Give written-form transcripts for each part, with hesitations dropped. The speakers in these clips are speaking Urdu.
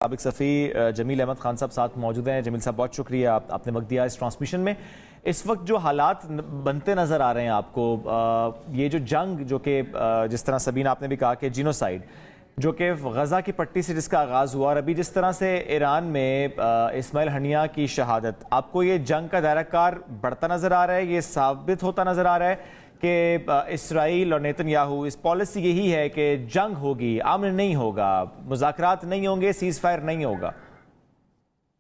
سابق صفی جمیل احمد خان صاحب ساتھ موجود ہیں۔ جمیل صاحب بہت شکریہ، آپ نے وقت دیا اس ٹرانسمیشن میں۔ اس وقت جو حالات بنتے نظر آ رہے ہیں آپ کو، یہ جو جنگ جو کہ جس طرح سبین آپ نے بھی کہا کہ جینوسائیڈ جو کہ غزہ کی پٹی سے جس کا آغاز ہوا، اور ابھی جس طرح سے ایران میں اسماعیل ہنیہ کی شہادت، آپ کو یہ جنگ کا دائرہ کار بڑھتا نظر آ رہا ہے؟ یہ ثابت ہوتا نظر آ رہا ہے کہ اسرائیل اور نیتن یاہو اس پالیسی یہی ہے کہ جنگ ہوگی، امن نہیں ہوگا، مذاکرات نہیں ہوں گے، سیز فائر نہیں ہوگا؟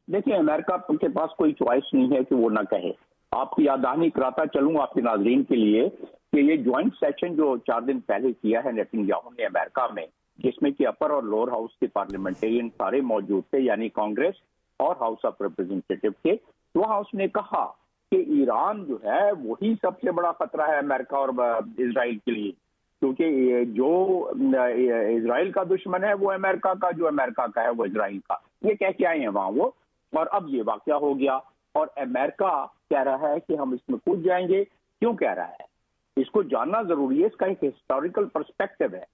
دیکھیں، امریکہ کے پاس کوئی چوائس نہیں ہے کہ وہ نہ کہے۔ آپ کی یاد دہانی کراتا چلوں آپ کے ناظرین کے لیے کہ یہ جوائنٹ سیشن جو 4 دن پہلے کیا ہے نیتن یاہو نے امریکہ میں، جس میں کہ اپر اور لوور ہاؤس کے پارلیمنٹرین سارے موجود تھے، یعنی کانگریس اور ہاؤس آف ریپرزینٹیٹو کے، وہاں اس نے کہا کہ ایران جو ہے وہی سب سے بڑا خطرہ ہے امریکہ اور اسرائیل کے لیے، کیونکہ جو اسرائیل کا دشمن ہے وہ امریکہ کا، جو امریکہ کا ہے وہ اسرائیل کا۔ یہ کہہ کے آئے ہیں وہاں وہ، اور اب یہ واقعہ ہو گیا اور امریکہ کہہ رہا ہے کہ ہم اس میں کود جائیں گے۔ کیوں کہہ رہا ہے؟ اس کو جاننا ضروری ہے، اس کا ایک ہسٹوریکل پرسپیکٹو ہے۔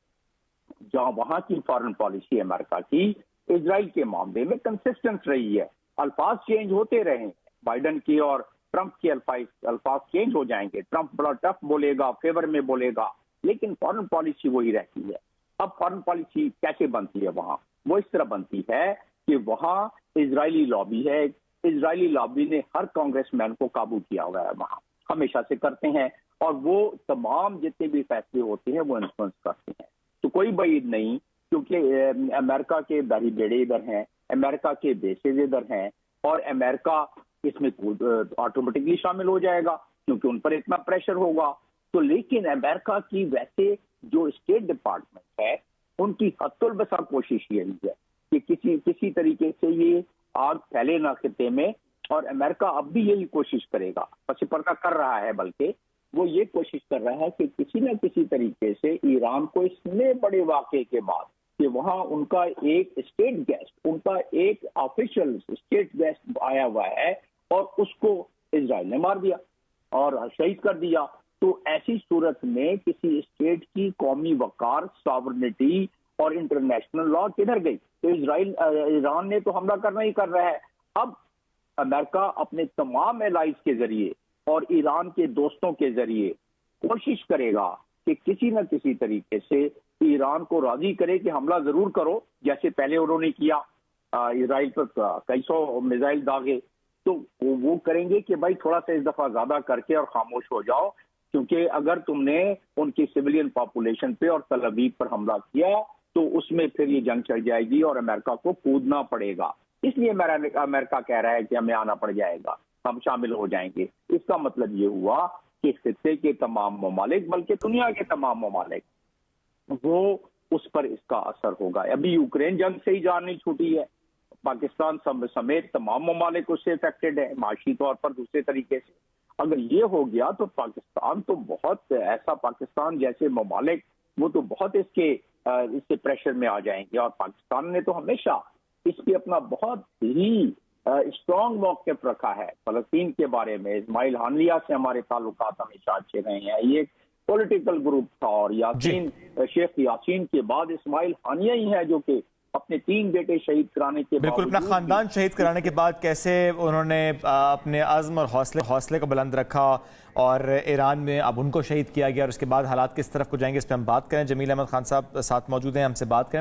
جہاں وہاں کی فارن پالیسی امریکہ کی اسرائیل کے معاملے میں کنسسٹنٹ رہی ہے، الفاظ چینج ہوتے رہے ہیں، بائیڈن کی اور ٹرمپ کے الفاظ چینج ہو جائیں گے، ٹرمپ بڑا ٹف بولے گا، فیور میں بولے گا، لیکن فارن پالیسی وہی رہتی ہے۔ اب فارن پالیسی کیسے بنتی ہے وہاں؟ وہ اس طرح بنتی ہے کہ وہاں اسرائیلی لابی ہے، اسرائیلی لابی نے ہر کانگریس مین کو قابو کیا ہوا ہے، وہاں ہمیشہ سے کرتے ہیں، اور وہ تمام جتنے بھی فیصلے ہوتے ہیں وہ انفلوئنس کرتے ہیں۔ تو کوئی بعید نہیں، کیونکہ امریکہ کے بحری بیڑے ادھر ہیں، امریکہ کے بیسز ادھر ہیں، اور امریکہ اس میں آٹومیٹکلی شامل ہو جائے گا کیونکہ ان پر اتنا پریشر ہوگا۔ تو لیکن امریکہ کی ویسے جو اسٹیٹ ڈپارٹمنٹ ہے ان کی حد البصر کوشش یہی ہے کہ کسی طریقے سے یہ آگ پھیلے نہ خطے میں، اور امریکہ اب بھی یہی کوشش کرے گا، پس پردہ کر رہا ہے، بلکہ وہ یہ کوشش کر رہا ہے کہ کسی نہ کسی طریقے سے ایران کو اس میں بڑے واقعے کے بعد کہ وہاں ان کا ایک اسٹیٹ گیسٹ، ان کا ایک آفیشل اسٹیٹ گیسٹ آیا ہوا ہے اور اس کو اسرائیل نے مار دیا اور شہید کر دیا، تو ایسی صورت میں کسی اسٹیٹ کی قومی وقار، ساورنٹی اور انٹرنیشنل لا کدھر گئی؟ تو ایران نے تو حملہ کرنا ہی کر رہا ہے۔ اب امریکہ اپنے تمام الائز کے ذریعے اور ایران کے دوستوں کے ذریعے کوشش کرے گا کہ کسی نہ کسی طریقے سے ایران کو راضی کرے کہ حملہ ضرور کرو، جیسے پہلے انہوں نے کیا، اسرائیل پر کئی سو میزائل داغے، تو وہ کریں گے کہ بھائی تھوڑا سا اس دفعہ زیادہ کر کے اور خاموش ہو جاؤ، کیونکہ اگر تم نے ان کی سویلین پاپولیشن پہ اور تل ابیب پر حملہ کیا تو اس میں پھر یہ جنگ چل جائے گی اور امریکہ کو کودنا پڑے گا۔ اس لیے امریکہ کہہ رہا ہے کہ ہمیں آنا پڑ جائے گا، ہم شامل ہو جائیں گے۔ اس کا مطلب یہ ہوا کہ خطے کے تمام ممالک، بلکہ دنیا کے تمام ممالک، وہ اس پر اس کا اثر ہوگا۔ ابھی یوکرین جنگ سے ہی جان نہیں چھوٹی ہے، پاکستان سمیت تمام ممالک اس سے افیکٹڈ ہے معاشی طور پر، دوسرے طریقے سے۔ اگر یہ ہو گیا تو پاکستان تو بہت ایسا، پاکستان جیسے ممالک وہ تو بہت اس سے پریشر میں آ جائیں گے، اور پاکستان نے تو ہمیشہ اس پہ اپنا بہت ہی اسٹرانگ موقف رکھا ہے فلسطین کے بارے میں۔ اسماعیل ہنیہ سے ہمارے تعلقات ہمیشہ اچھے رہے ہیں، یہ ایک پولیٹیکل گروپ تھا، اور شیخ یاسین کے بعد اسماعیل ہنیہ ہی ہے جو کہ اپنے 3 بیٹے شہید کرانے کے بعد، بالکل اپنا خاندان شہید کرانے کے بعد کیسے انہوں نے اپنے عزم اور حوصلے کو بلند رکھا، اور ایران میں اب ان کو شہید کیا گیا، اور اس کے بعد حالات کس طرف کو جائیں گے اس پہ ہم بات کریں۔ جمیل احمد خان صاحب ساتھ موجود ہیں، ہم سے بات کریں۔